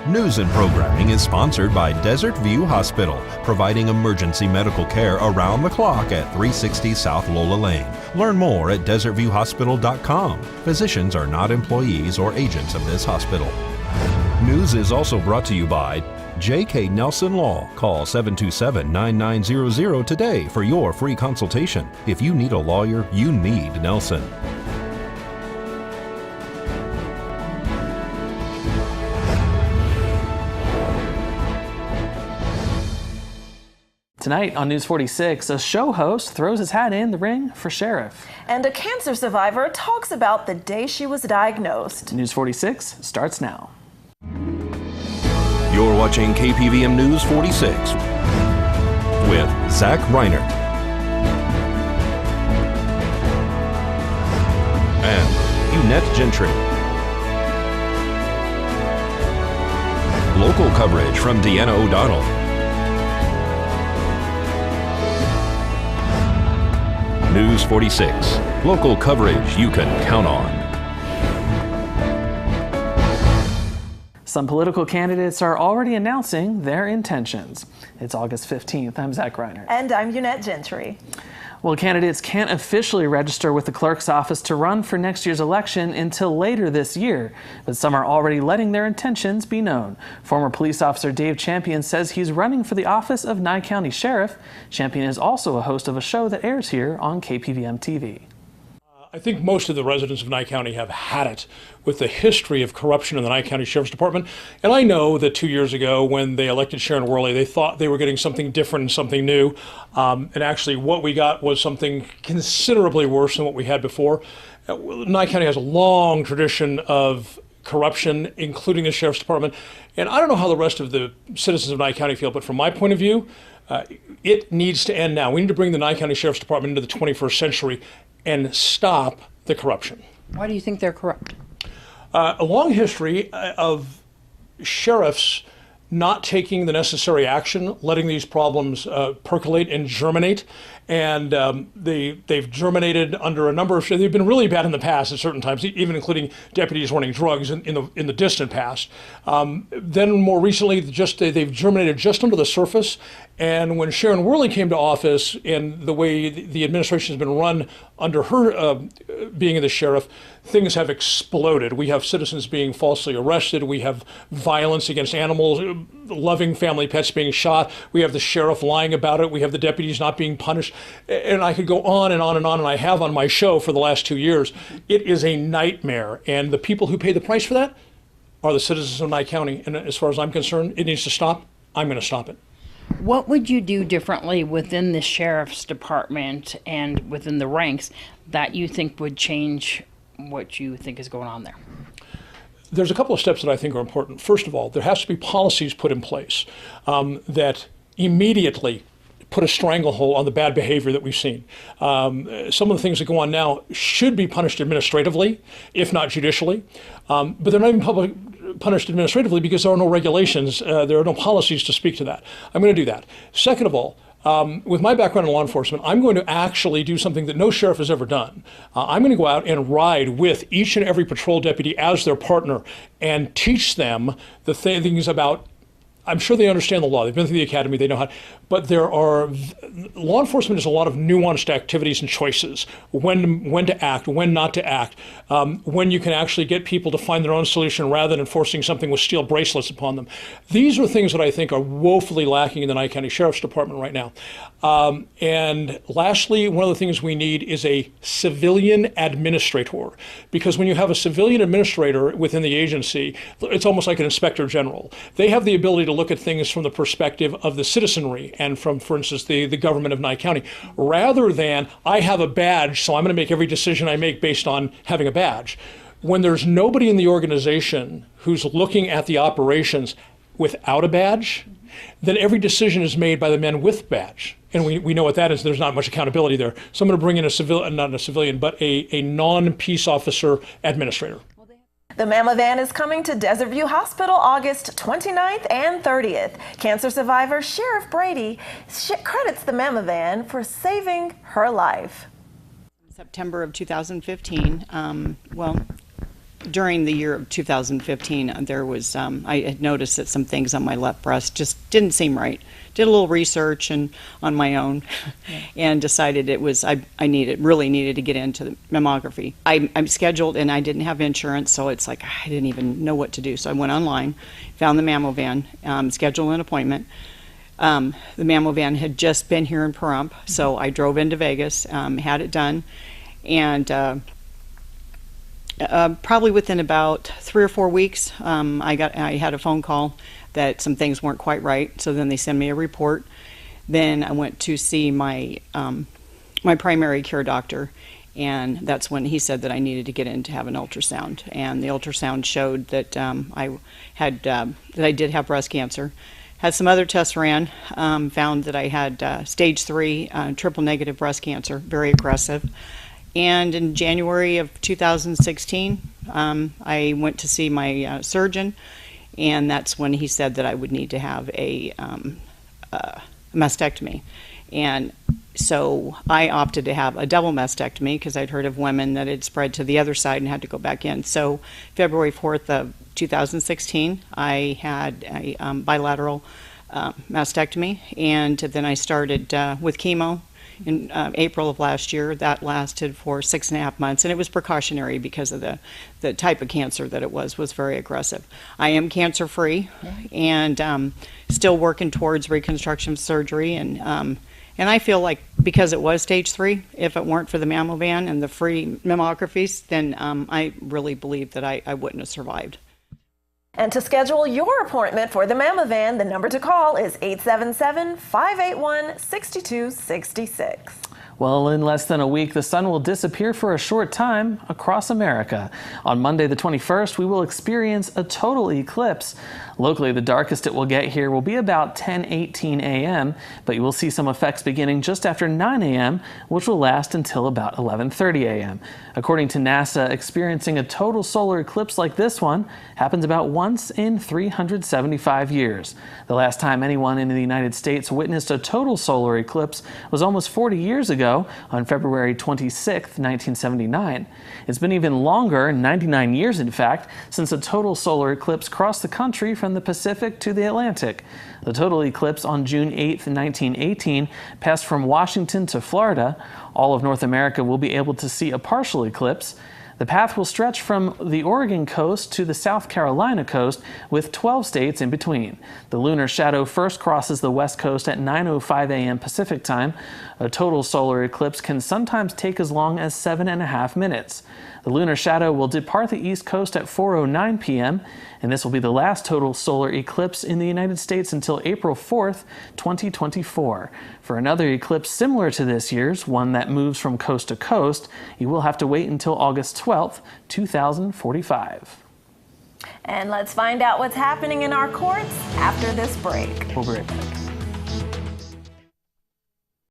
News and programming is sponsored by Desert View Hospital, providing emergency medical care around the clock at 360 South Lola Lane. Learn more at desertviewhospital.com. Physicians are not employees or agents of this hospital. News is also brought to you by J.K. Nelson Law. Call 727-9900 today for your free consultation. If you need a lawyer, you need Nelson. Tonight on News 46, a show host throws his hat in the ring for sheriff. And a cancer survivor talks about the day she was diagnosed. News 46 starts now. You're watching KPVM News 46 with Zach Reinert and Eunette Gentry. Local coverage from Deanna O'Donnell. News 46, local coverage you can count on. Some political candidates are already announcing their intentions. It's August 15th. I'm Zach Reinert. And I'm Eunette Gentry. Well, candidates can't officially register with the clerk's office to run for next year's election until later this year, but some are already letting their intentions be known. Former police officer Dave Champion says he's running for the office of Nye County Sheriff. Champion is also a host of a show that airs here on KPVM TV. I think most of the residents of Nye County have had it with the history of corruption in the Nye County Sheriff's Department. And I know that 2 years ago when they elected Sharon Worley, they thought they were getting something different and something new. And actually what we got was something considerably worse than what we had before. Nye County has a long tradition of corruption, including the Sheriff's Department. And I don't know how the rest of the citizens of Nye County feel, but from my point of view, it needs to end now. We need to bring the Nye County Sheriff's Department into the 21st century and stop the corruption. Why do you think they're corrupt? A long history of sheriffs not taking the necessary action, letting these problems percolate and germinate. And they've germinated under a number of, they've been really bad in the past at certain times, even including deputies running drugs in the distant past. Then more recently, they've germinated just under the surface. And when Sharon Worley came to office and the way the administration has been run under her being the sheriff, things have exploded. We have citizens being falsely arrested. We have violence against animals, loving family pets being shot. We have the sheriff lying about it. We have the deputies not being punished. And I could go on and on and on, and I have on my show for the last 2 years. It is a nightmare. And the people who pay the price for that are the citizens of Nye County. And as far as I'm concerned, it needs to stop. I'm going to stop it. What would you do differently within the sheriff's department and within the ranks that you think would change what you think is going on there? There's a couple of steps that I think are important. First of all, there has to be policies put in place that immediately put a stranglehold on the bad behavior that we've seen. Some of the things that go on now should be punished administratively, if not judicially, but they're not even punished administratively because there are no regulations, there are no policies to speak to that. I'm going to do that. Second of all, with my background in law enforcement, I'm going to actually do something that no sheriff has ever done. I'm going to go out and ride with each and every patrol deputy as their partner and teach them the things about, I'm sure they understand the law. They've been through the academy. They know how. But law enforcement is a lot of nuanced activities and choices. When to act, when not to act. When you can actually get people to find their own solution rather than enforcing something with steel bracelets upon them. These are things that I think are woefully lacking in the Nye County Sheriff's Department right now. And lastly, one of the things we need is a civilian administrator. Because when you have a civilian administrator within the agency, it's almost like an inspector general. They have the ability to look at things from the perspective of the citizenry and from, for instance, the government of Nye County, rather than I have a badge, so I'm going to make every decision I make based on having a badge. When there's nobody in the organization who's looking at the operations without a badge, then every decision is made by the men with badge. And we know what that is. There's not much accountability there. So I'm going to bring in not a civilian, but a non-peace officer administrator. The Mammovan is coming to Desert View Hospital August 29th and 30th. Cancer survivor Sheriff Brady credits the Mammovan for saving her life. September of 2015, during the year of 2015, there was, I had noticed that some things on my left breast just didn't seem right. Did a little research and on my own, and decided it was, I really needed to get into the mammography. I'm scheduled and I didn't have insurance, so it's like I didn't even know what to do. So I went online, found the Mammovan, scheduled an appointment. The Mammovan had just been here in Pahrump, so I drove into Vegas, had it done, and probably within about 3 or 4 weeks, I had a phone call that some things weren't quite right. So then they sent me a report. Then I went to see my my primary care doctor, and that's when he said that I needed to get in to have an ultrasound. And the ultrasound showed that I did have breast cancer. Had some other tests ran, found that I had stage 3 triple negative breast cancer, very aggressive. And in January of 2016, I went to see my surgeon, and that's when he said that I would need to have a mastectomy. And so I opted to have a double mastectomy because I'd heard of women that had spread to the other side and had to go back in. So February 4th of 2016, I had a bilateral mastectomy, and then I started with chemo in April of last year. That lasted for 6.5 months, and it was precautionary because of the type of cancer that it was very aggressive. I am cancer-free, and still working towards reconstruction surgery, and I feel like because it was stage 3, if it weren't for the Mammovan and the free mammographies, then I really believe that I wouldn't have survived. And to schedule your appointment for the Mammovan, the number to call is 877-581-6266. Well, in less than a week, the sun will disappear for a short time across America. On Monday, the 21st, we will experience a total eclipse. Locally, the darkest it will get here will be about 10:18 a.m., but you will see some effects beginning just after 9 a.m., which will last until about 11:30 a.m. According to NASA, experiencing a total solar eclipse like this one happens about once in 375 years. The last time anyone in the United States witnessed a total solar eclipse was almost 40 years ago on February 26, 1979. It's been even longer, 99 years in fact, since a total solar eclipse crossed the country from the Pacific to the Atlantic. The total eclipse on June 8, 1918 passed from Washington to Florida. All of North America will be able to see a partial eclipse. The path will stretch from the Oregon coast to the South Carolina coast, with 12 states in between. The lunar shadow first crosses the west coast at 9:05 a.m. Pacific time. A total solar eclipse can sometimes take as long as 7.5 minutes. The lunar shadow will depart the east coast at 4:09 p.m., and this will be the last total solar eclipse in the United States until April 4th, 2024. For another eclipse similar to this year's, one that moves from coast to coast, you will have to wait until August 12th, 2045. And let's find out what's happening in our courts after this break. We'll be right back.